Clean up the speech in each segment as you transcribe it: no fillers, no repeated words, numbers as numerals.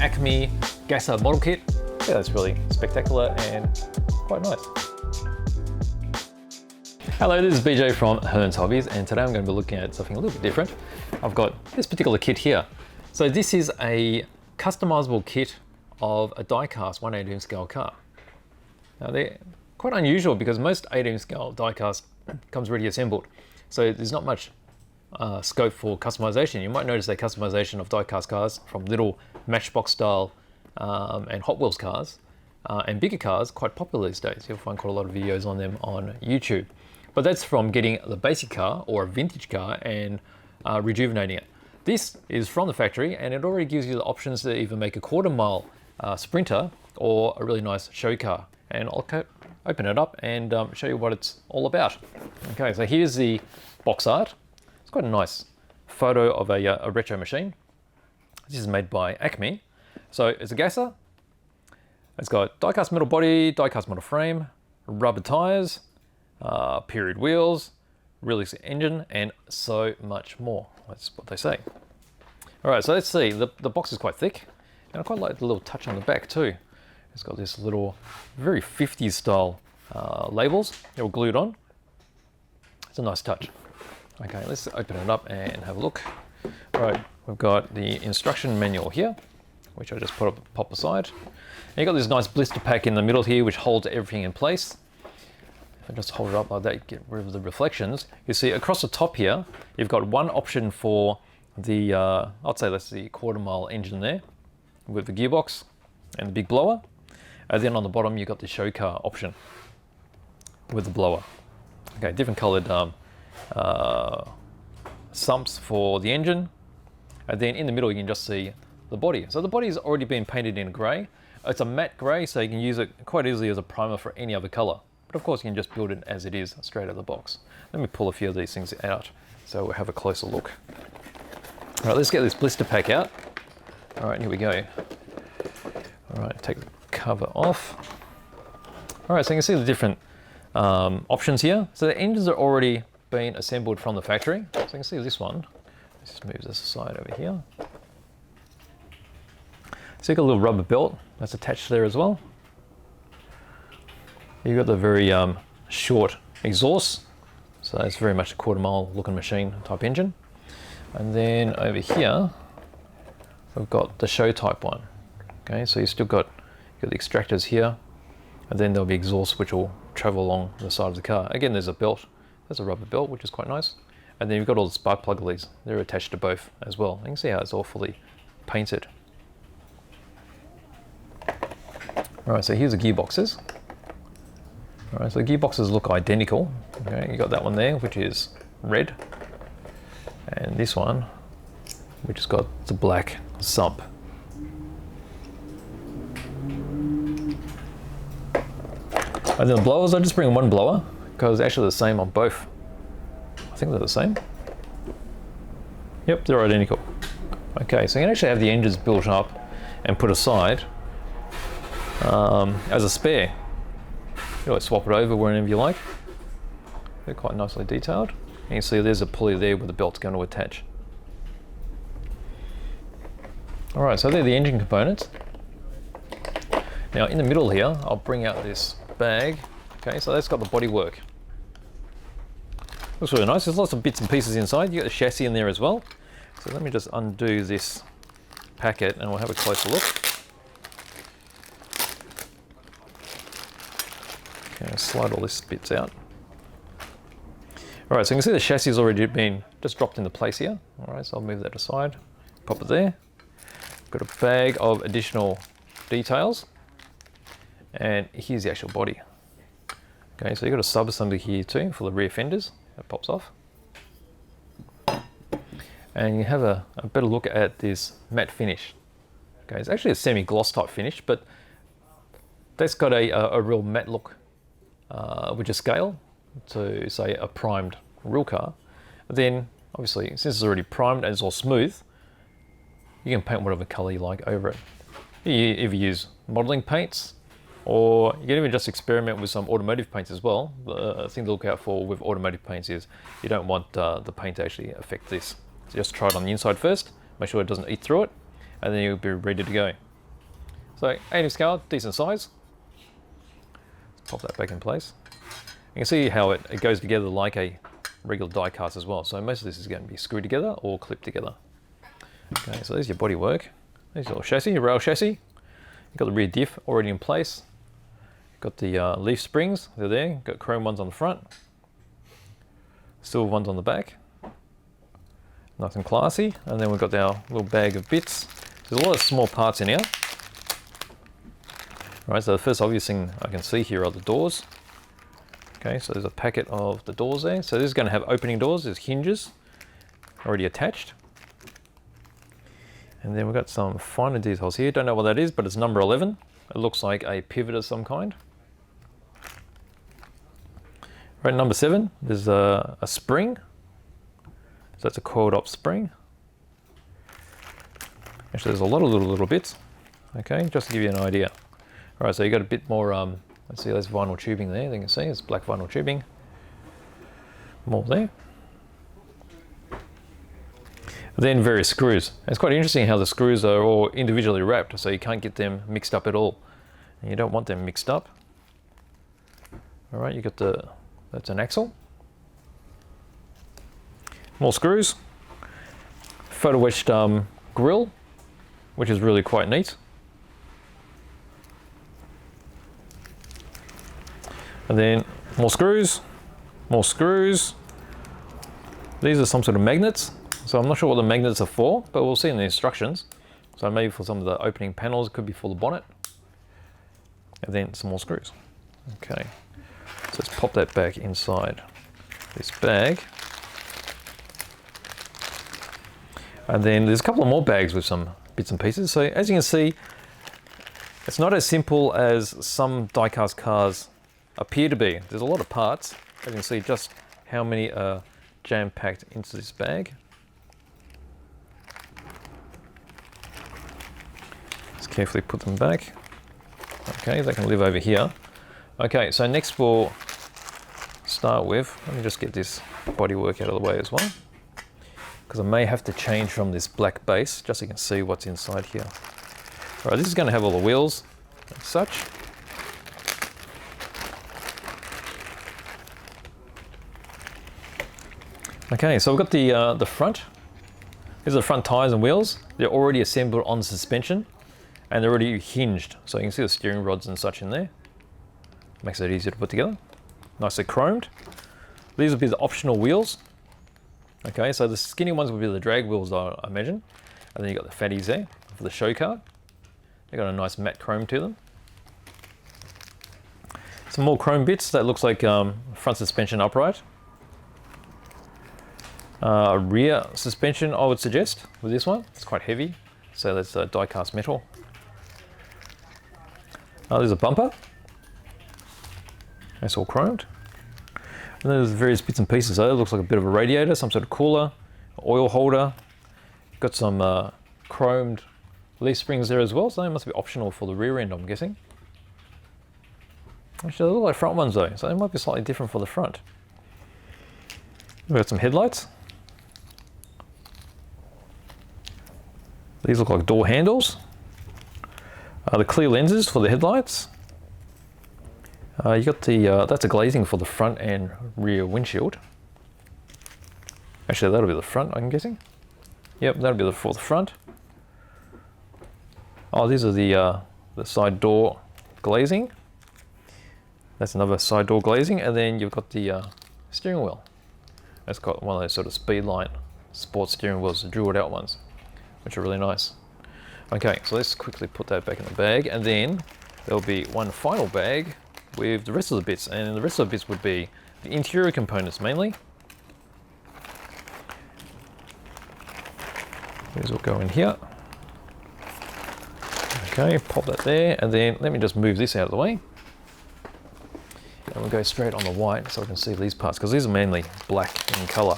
ACME Gasser model kit. Yeah, that's really spectacular and quite nice. Hello, this is BJ from Hearns Hobbies, and today I'm going to be looking at something a little bit different. I've got this particular kit here. So this is a customizable kit of a die-cast 1/18 scale car. Now they're quite unusual because most 18 scale die-cast comes ready assembled. So there's not much scope for customization. You might notice that customization of die-cast cars from little Matchbox style and Hot Wheels cars and bigger cars quite popular these days. You'll find quite a lot of videos on them on YouTube. But that's from getting the basic car or a vintage car and rejuvenating it. This is from the factory and it already gives you the options to either make a 1/4 mile sprinter or a really nice show car. And I'll open it up and show you what it's all about. Okay, so here's the box art. It's quite a nice photo of a retro machine. This is made by ACME. So it's a gasser. It's got die-cast metal body, die-cast metal frame, rubber tires, period wheels, realistic engine, and so much more. That's what they say. All right, so let's see. The box is quite thick, and I quite like the little touch on the back too. It's got this little very 50s style labels. They're all glued on. It's a nice touch. Okay, let's open it up and have a look. All right, we've got the instruction manual here, which I just pop aside. And you've got this nice blister pack in the middle here, which holds everything in place. If I just hold it up like that, get rid of the reflections. You see across the top here, you've got one option for the, I'd say that's the 1/4 mile engine there, with the gearbox and the big blower. And then on the bottom, you've got the show car option with the blower. Okay, different colored sumps for the engine. And then in the middle, you can just see the body. So the body's already been painted in grey. It's a matte grey, so you can use it quite easily as a primer for any other color. But of course, you can just build it as it is straight out of the box. Let me pull a few of these things out so we'll have a closer look. All right, let's get this blister pack out. All right, here we go. All right, take the cover off. All right, so you can see the different options here. So the engines are already been assembled from the factory. So you can see this one. Let's just move this aside over here. So you've got a little rubber belt that's attached there as well. You've got the very short exhaust. So it's very much a 1/4 mile looking machine type engine. And then over here, we've got the show type one. Okay, so you've still got the extractors here, and then there'll be exhaust which will travel along the side of the car. Again, there's a belt. There's a rubber belt, which is quite nice. And then you've got all the spark plug leads. They're attached to both as well. You can see how it's all fully painted. All right, so here's the gearboxes. All right, so the gearboxes look identical. Okay, you got that one there, which is red. And this one, which has got the black sump. And then the blowers, I just bring one blower because it's actually the same on both. I think they're the same. Yep, they're identical. Okay, so you can actually have the engines built up and put aside as a spare. You know, swap it over whenever you like. They're quite nicely detailed. And you can see there's a pulley there where the belt's going to attach. All right, so they're the engine components. Now in the middle here, I'll bring out this bag. Okay, so that's got the bodywork. Looks really nice. There's lots of bits and pieces inside. You got the chassis in there as well. So let me just undo this packet and we'll have a closer look. Okay, I'll slide all these bits out. All right, so you can see the chassis has already been just dropped into place here. All right, so I'll move that aside, pop it there. Got a bag of additional details. And here's the actual body. Okay, so you've got a sub-assembly here too for the rear fenders. That pops off. And you have a better look at this matte finish. Okay, it's actually a semi-gloss type finish, but that's got a real matte look, which is scale to say a primed real car. Then obviously, since it's already primed and it's all smooth, you can paint whatever color you like over it. You either use modeling paints, or you can even just experiment with some automotive paints as well. The thing to look out for with automotive paints is you don't want the paint to actually affect this. So just try it on the inside first, make sure it doesn't eat through it, and then you'll be ready to go. So 8 scale, decent size. Let's pop that back in place. You can see how it goes together like a regular die cast as well. So most of this is going to be screwed together or clipped together. Okay, so there's your bodywork. There's your chassis, your rail chassis. You've got the rear diff already in place. You've got the leaf springs, they're there. You've got chrome ones on the front. Silver ones on the back. Nice and classy. And then we've got our little bag of bits. There's a lot of small parts in here. Right, so the first obvious thing I can see here are the doors. Okay, so there's a packet of the doors there. So this is going to have opening doors. There's hinges already attached. And then we've got some finer details here. Don't know what that is, but it's number 11. It looks like a pivot of some kind. Right, number 7, there's a spring. So that's a coiled up spring. Actually, there's a lot of little bits. Okay, just to give you an idea. All right, so you got a bit more, let's see, there's vinyl tubing there. You can see it's black vinyl tubing. More there. Then various screws. It's quite interesting how the screws are all individually wrapped, so you can't get them mixed up at all. And you don't want them mixed up. All right, you got that's an axle. More screws. Photo etched grill, which is really quite neat. And then more screws, more screws. These are some sort of magnets. So I'm not sure what the magnets are for, but we'll see in the instructions. So maybe for some of the opening panels, it could be for the bonnet. And then some more screws. Okay, so let's pop that back inside this bag. And then there's a couple of more bags with some bits and pieces. So as you can see, it's not as simple as some die-cast cars appear to be. There's a lot of parts. As you can see just how many are jam-packed into this bag. Just carefully put them back. Okay, they can live over here. Okay, so next we'll start with, let me just get this bodywork out of the way as well, because I may have to change from this black base, just so you can see what's inside here. All right, this is going to have all the wheels and such. Okay, so we've got the front. These are the front tires and wheels. They're already assembled on the suspension, and they're already hinged. So you can see the steering rods and such in there. Makes it easier to put together. Nicely chromed. These will be the optional wheels. Okay, so the skinny ones will be the drag wheels, I imagine. And then you got the fatties there for the show car. They got a nice matte chrome to them. Some more chrome bits. That looks like front suspension upright. Rear suspension, I would suggest, with this one. It's quite heavy, so that's die-cast metal. There's a bumper. That's all chromed. And then there's various bits and pieces. So it looks like a bit of a radiator, some sort of cooler, oil holder. Got some chromed leaf springs there as well, so they must be optional for the rear end, I'm guessing. Actually, they look like front ones though, so they might be slightly different for the front. We've got some headlights. These look like door handles. The clear lenses for the headlights. You got the, that's a glazing for the front and rear windshield. Actually, that'll be the front, I'm guessing. Yep, that'll be for the front. Oh, these are the side door glazing. That's another side door glazing, and then you've got the steering wheel. That's got one of those sort of Speedline sports steering wheels, the drilled out ones, which are really nice. Okay, so let's quickly put that back in the bag, and then there'll be one final bag with the rest of the bits, and the rest of the bits would be the interior components mainly. These will go in here. Okay, pop that there, and then let me just move this out of the way. And we'll go straight on the white so I can see these parts, because these are mainly black in colour.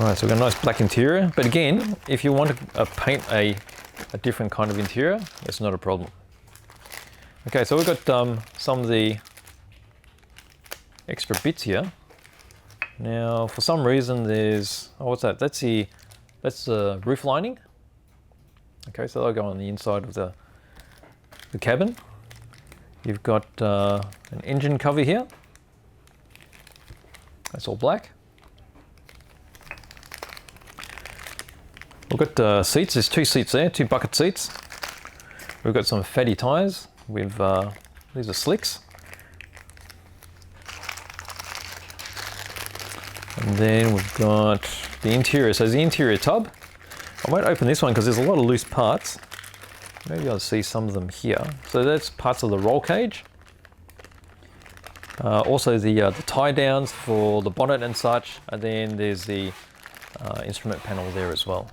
Alright, so we've got a nice black interior, but again, if you want to paint a different kind of interior, it's not a problem. Okay, so we've got some of the extra bits here. Now, for some reason there's, oh, what's that? That's the That's the roof lining. Okay, so they'll go on the inside of the cabin. You've got an engine cover here. That's all black. We've got seats. There's 2 seats there, 2 bucket seats. We've got some fatty tyres with these are slicks. And then we've got the interior. So there's the interior tub. I won't open this one because there's a lot of loose parts. Maybe I'll see some of them here. So that's parts of the roll cage. Also the tie downs for the bonnet and such. And then there's the instrument panel there as well.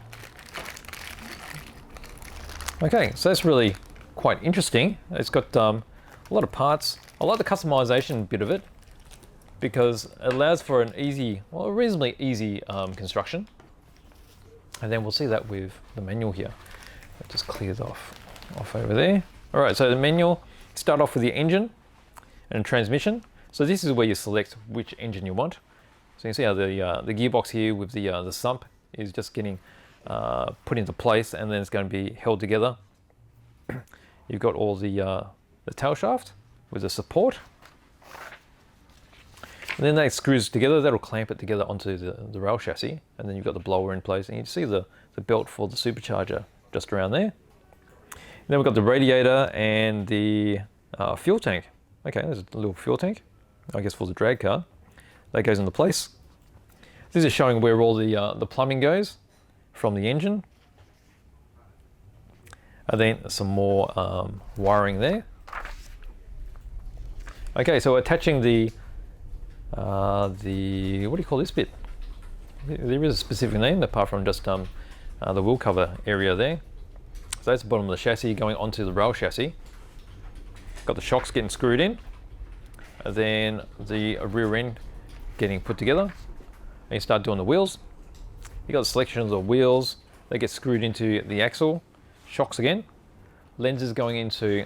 Okay, so that's really quite interesting. It's got a lot of parts. I like the customization bit of it because it allows for an easy, well, a reasonably easy construction. And then we'll see that with the manual here. It just clears off over there. All right, so the manual, start off with the engine and transmission. So this is where you select which engine you want. So you can see how the gearbox here with the sump is just getting put into place, and then it's going to be held together. You've got all the tail shaft with the support. And then that screws together, that'll clamp it together onto the rail chassis, and then you've got the blower in place, and you can see the belt for the supercharger just around there. And then we've got the radiator and the fuel tank. Okay, there's a little fuel tank, I guess for the drag car. That goes into place. This is showing where all the plumbing goes from the engine. And then some more wiring there. Okay, so attaching the what do you call this bit? There is a specific name apart from just the wheel cover area there. So that's the bottom of the chassis going onto the rail chassis. Got the shocks getting screwed in, and then the rear end getting put together. And you start doing the wheels. You got the selections of wheels. They get screwed into the axle. Shocks again. Lenses going into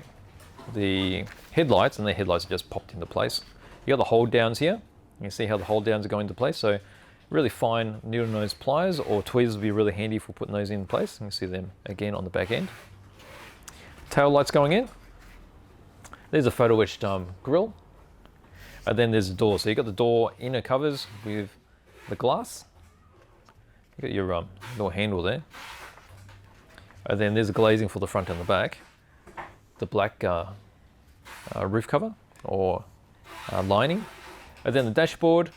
the headlights, and the headlights are just popped into place. You got the hold downs here. You can see how the hold downs are going into place. So really fine needle nose pliers or tweezers will be really handy for putting those in place. You can see them again on the back end. Tail lights going in. There's a photo etched grille. And then there's the door. So you got the door inner covers with the glass. You got your door handle there. And then there's the glazing for the front and the back. The black roof cover or lining. And then the dashboard,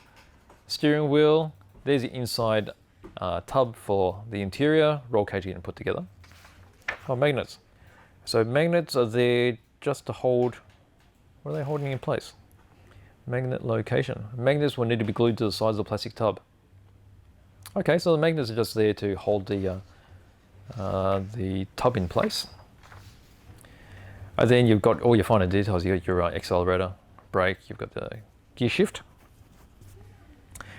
steering wheel. There's the inside tub for the interior, roll cage getting put together. Oh, magnets. So magnets are there just to hold, what are they holding in place? Magnet location. Magnets will need to be glued to the sides of the plastic tub. Okay, so the magnets are just there to hold the tub in place. And then you've got all your finer details. You've got your accelerator, brake, you've got the gear shift.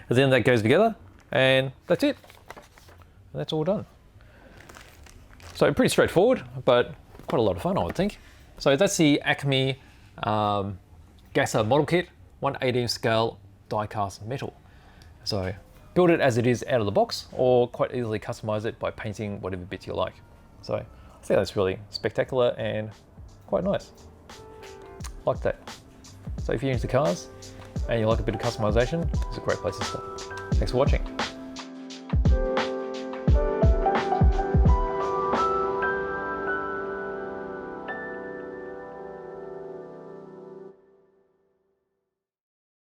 And then that goes together, and that's it. And that's all done. So pretty straightforward, but quite a lot of fun, I would think. So that's the ACME Gasser model kit, 1/18 scale die-cast metal. So build it as it is out of the box, or quite easily customize it by painting whatever bits you like. So I think that's really spectacular and quite nice. Like that. So if you're into cars and you like a bit of customization, it's a great place to start. Thanks for watching.